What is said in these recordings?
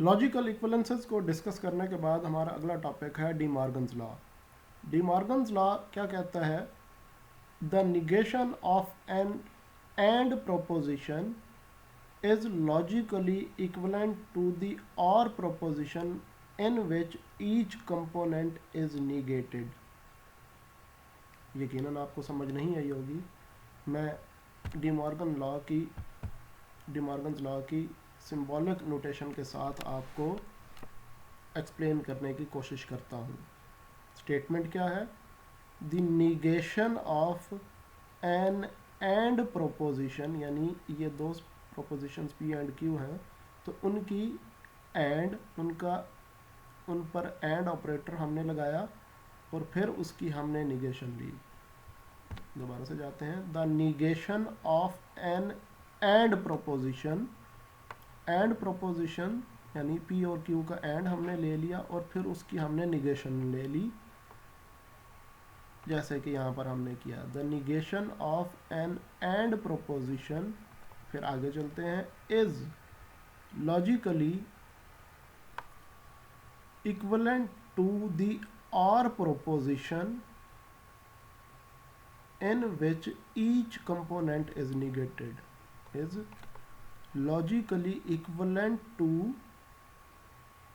Logical इक्विवेलेंसेस को discuss करने के बाद हमारा अगला टॉपिक है De Morgan's law. De Morgan's law क्या कहता है? The negation of an and proposition is logically equivalent to the or proposition in which each component is negated। यकीनन आपको समझ नहीं आई होगी। मैं डी मॉर्गन्स लॉ की सिंबॉलिक नोटेशन के साथ आपको एक्सप्लेन करने की कोशिश करता हूँ। स्टेटमेंट क्या है? The negation of an and proposition, यानी ये दो प्रोपोजिशंस पी एंड क्यू हैं, तो उनकी एंड उन पर एंड ऑपरेटर हमने लगाया और फिर उसकी हमने निगेशन ली। दोबारा से जाते हैं। The negation of an and proposition, and proposition यानी पी और क्यू का एंड हमने ले लिया और फिर उसकी हमने निगेशन ले ली, जैसे कि यहाँ पर हमने किया। The negation of an and proposition, फिर आगे चलते हैं, is logically equivalent to the or proposition in which each component is negated. Is logically equivalent to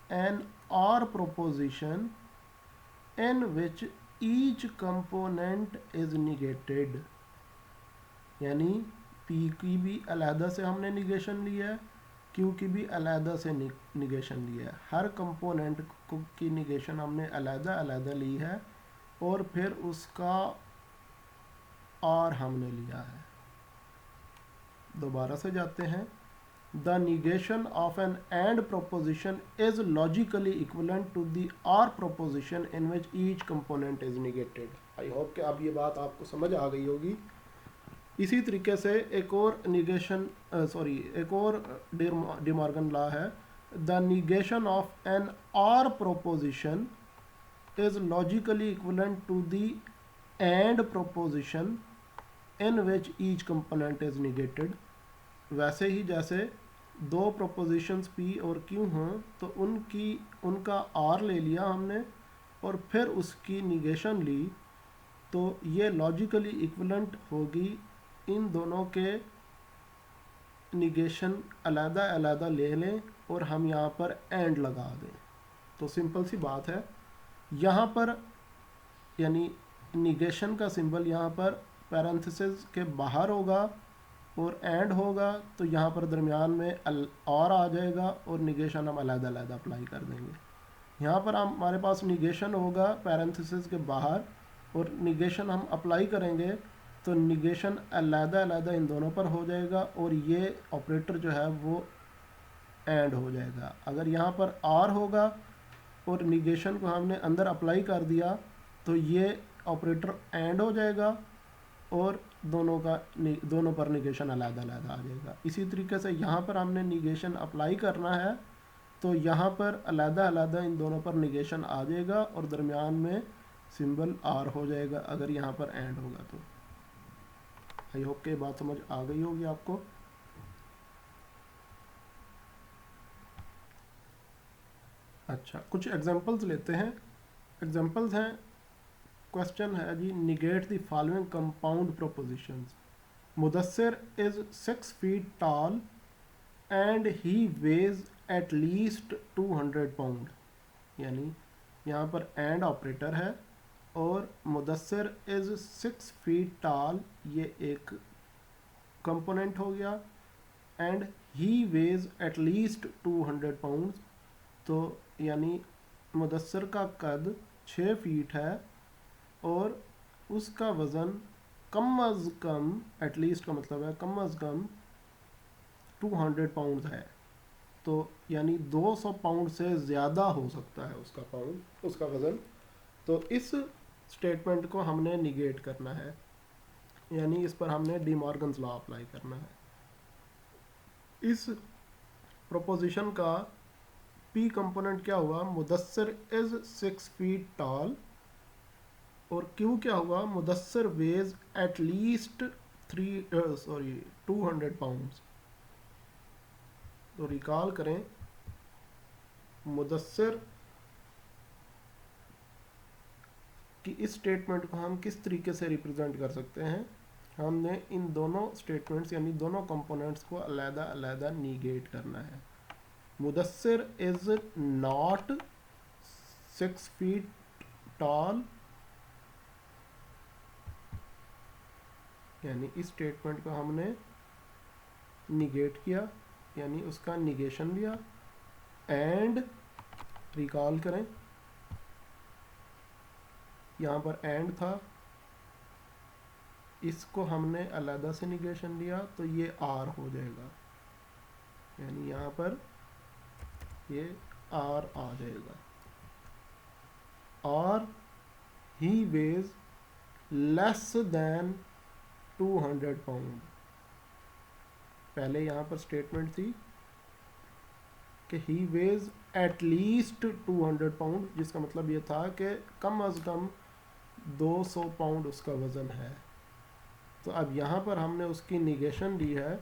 an or proposition in which each component is negated, यानी P की भी अलहदा से हमने निगेशन लिया है, क्यू की भी अलहदा से निगेशन लिया है। हर कंपोनेंट की निगेशन हमने अलहदा अलहदा ली है और फिर उसका और हमने लिया है। दोबारा से जाते हैं। The negation of an and proposition is logically equivalent to the or proposition in which each component is negated. I hope कि अब ये बात आपको समझ आ गई होगी। इसी तरीके से एक और डी मॉर्गन लॉ है। The negation of an or proposition is logically equivalent to the and proposition in which each component is negated. वैसे ही जैसे दो प्रोपोजिशंस पी और क्यू हों तो उनका आर ले लिया हमने और फिर उसकी निगेशन ली, तो ये लॉजिकली इक्विवेलेंट होगी। इन दोनों के निगेशन अलहदा अलहदा ले लें और हम यहाँ पर एंड लगा दें, तो सिंपल सी बात है। यहाँ पर यानी निगेशन का सिंबल यहाँ पर पैरेंथेसिस के बाहर होगा और एंड होगा, तो यहाँ पर दरमियान में और आ जाएगा और निगेशन हम अलहदा अलहदा अप्लाई कर देंगे। यहाँ पर हमारे पास निगेशन होगा पैरेंथेसिस के बाहर और निगेशन हम अप्लाई करेंगे, तो निगेशन अलहदा अलहदा इन दोनों पर हो जाएगा और ये ऑपरेटर जो है वो एंड हो जाएगा। अगर यहाँ पर आर होगा और निगेशन को हमने अंदर अप्लाई कर दिया तो ये ऑपरेटर एंड हो जाएगा और दोनों पर निगेशन अलहदा अलहदा आ जाएगा। इसी तरीके से यहाँ पर हमने निगेशन अप्लाई करना है तो यहाँ पर अलहदा अलहदा इन दोनों पर निगेशन आ जाएगा और दरमियान में सिंबल आर हो जाएगा अगर यहाँ पर एंड होगा तो। आई होप के बात समझ आ गई होगी आपको। अच्छा, कुछ एग्जांपल्स लेते हैं। एग्जांपल्स हैं, क्वेश्चन है जी, negate the following compound propositions. Mudassir is 6 feet tall and he weighs at least 200 pound। यानी यहाँ पर एंड ऑपरेटर है और मुदस्सिर इज 6 feet tall, ये एक कंपोनेंट हो गया, and he weighs at least 200 pounds, तो यानी मुदस्सिर का कद 6 फीट है और उसका वज़न कम अज़ कम, एटलीस्ट का मतलब है कम अज़ कम 200 पाउंड है, तो यानी 200 पाउंड से ज़्यादा हो सकता है उसका वज़न। तो इस स्टेटमेंट को हमने निगेट करना है, यानी इस पर हमने डी मॉर्गन्स लॉ अप्लाई करना है। इस प्रोपोजिशन का पी कंपोनेंट क्या हुआ? मुदस्सिर इज 6 feet tall, और क्यू क्या हुआ? Mudassir weighs at least 200 pounds. तो रिकॉल करें, मुदस्सिर कि इस स्टेटमेंट को हम किस तरीके से रिप्रेजेंट कर सकते हैं। हमने इन दोनों स्टेटमेंट्स यानी दोनों कंपोनेंट्स को अलग अलग निगेट करना है। Mudassir is not 6 feet tall, यानी इस स्टेटमेंट को हमने निगेट किया, यानी उसका निगेशन लिया। एंड रिकॉल करें, यहाँ पर एंड था, इसको हमने अलग से निगेशन लिया तो ये आर हो जाएगा, यानी यहाँ पर ये आर आ जाएगा। और ही वेज लेस देन 200 पाउंड। पहले यहाँ पर स्टेटमेंट थी कि ही वेज एट लीस्ट 200 पाउंड, जिसका मतलब ये था कि कम अज़ कम 200 पाउंड उसका वज़न है। तो अब यहाँ पर हमने उसकी निगेशन ली है,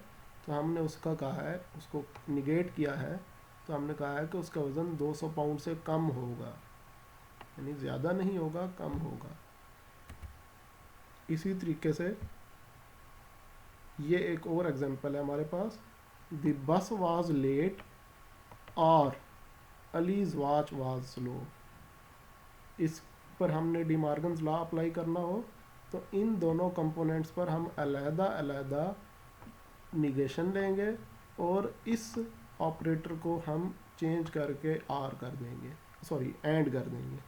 तो हमने उसका कहा है, उसको निगेट किया है, तो हमने कहा है कि उसका वज़न 200 पाउंड से कम होगा, यानी ज़्यादा नहीं होगा, कम होगा। इसी तरीके से ये एक और एग्जांपल है हमारे पास। द बस वाज लेट और अलीज वॉच वाज स्लो। इस पर हमने डी मॉर्गन्स लॉ अप्लाई करना हो तो इन दोनों कंपोनेंट्स पर हम अलग-अलग निगेशन लेंगे और इस ऑपरेटर को हम चेंज करके आर कर देंगे, सॉरी एंड कर देंगे।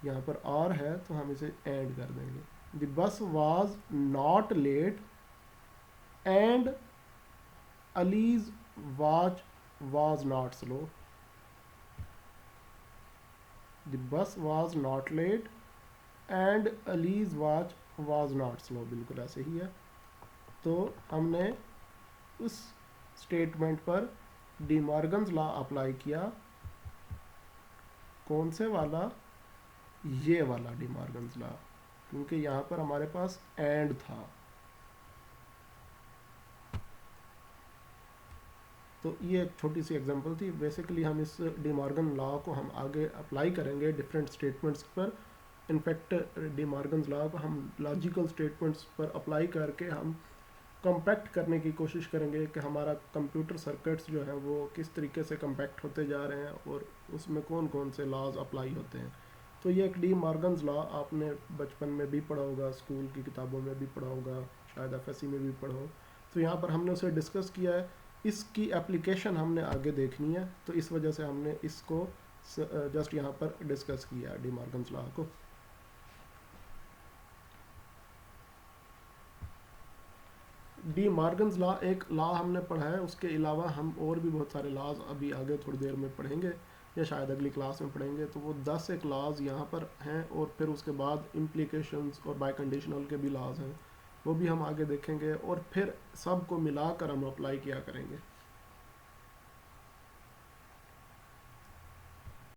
यहाँ पर आर है तो हम इसे एंड कर देंगे। The bus was not let and allies watch was not slow. The bus was not late and Ali's watch was not slow. बिल्कुल ऐसे ही है। तो हमने उस स्टेटमेंट पर डी मॉर्गन्स लॉ अप्लाई किया। कौन से वाला? ये वाला डी मॉर्गन्स लॉ, क्योंकि यहाँ पर हमारे पास एंड था। तो ये एक छोटी सी एग्जांपल थी। बेसिकली हम इस डी मॉर्गन लॉ को हम आगे अप्लाई करेंगे डिफरेंट स्टेटमेंट्स पर। इनफैक्ट डी मॉर्गन्स लॉ को हम लॉजिकल स्टेटमेंट्स पर अप्लाई करके हम कम्पैक्ट करने की कोशिश करेंगे कि हमारा कंप्यूटर सर्किट्स जो है वो किस तरीके से कम्पैक्ट होते जा रहे हैं और उसमें कौन कौन से लॉज अप्लाई होते हैं। तो ये एक डी मॉर्गन्स लॉ आपने बचपन में भी पढ़ा होगा, स्कूल की किताबों में भी पढ़ा होगा, शायद एफएससी में भी पढ़ा हो। तो यहाँ पर हमने उसे डिस्कस किया है, इसकी एप्लीकेशन हमने आगे देखनी है, तो इस वजह से हमने इसको जस्ट यहाँ पर डिस्कस किया डी मॉर्गन्स लॉ को। डी मॉर्गन्स लॉ एक लॉ हमने पढ़ा है, उसके अलावा हम और भी बहुत सारे लॉज अभी आगे थोड़ी देर में पढ़ेंगे या शायद अगली क्लास में पढ़ेंगे। तो वो 10 एक लॉज यहाँ पर हैं और फिर उसके बाद इम्प्लीकेशंस और बाय कंडीशनल के भी लॉज हैं, वो भी हम आगे देखेंगे और फिर सबको मिलाकर हम अप्लाई किया करेंगे।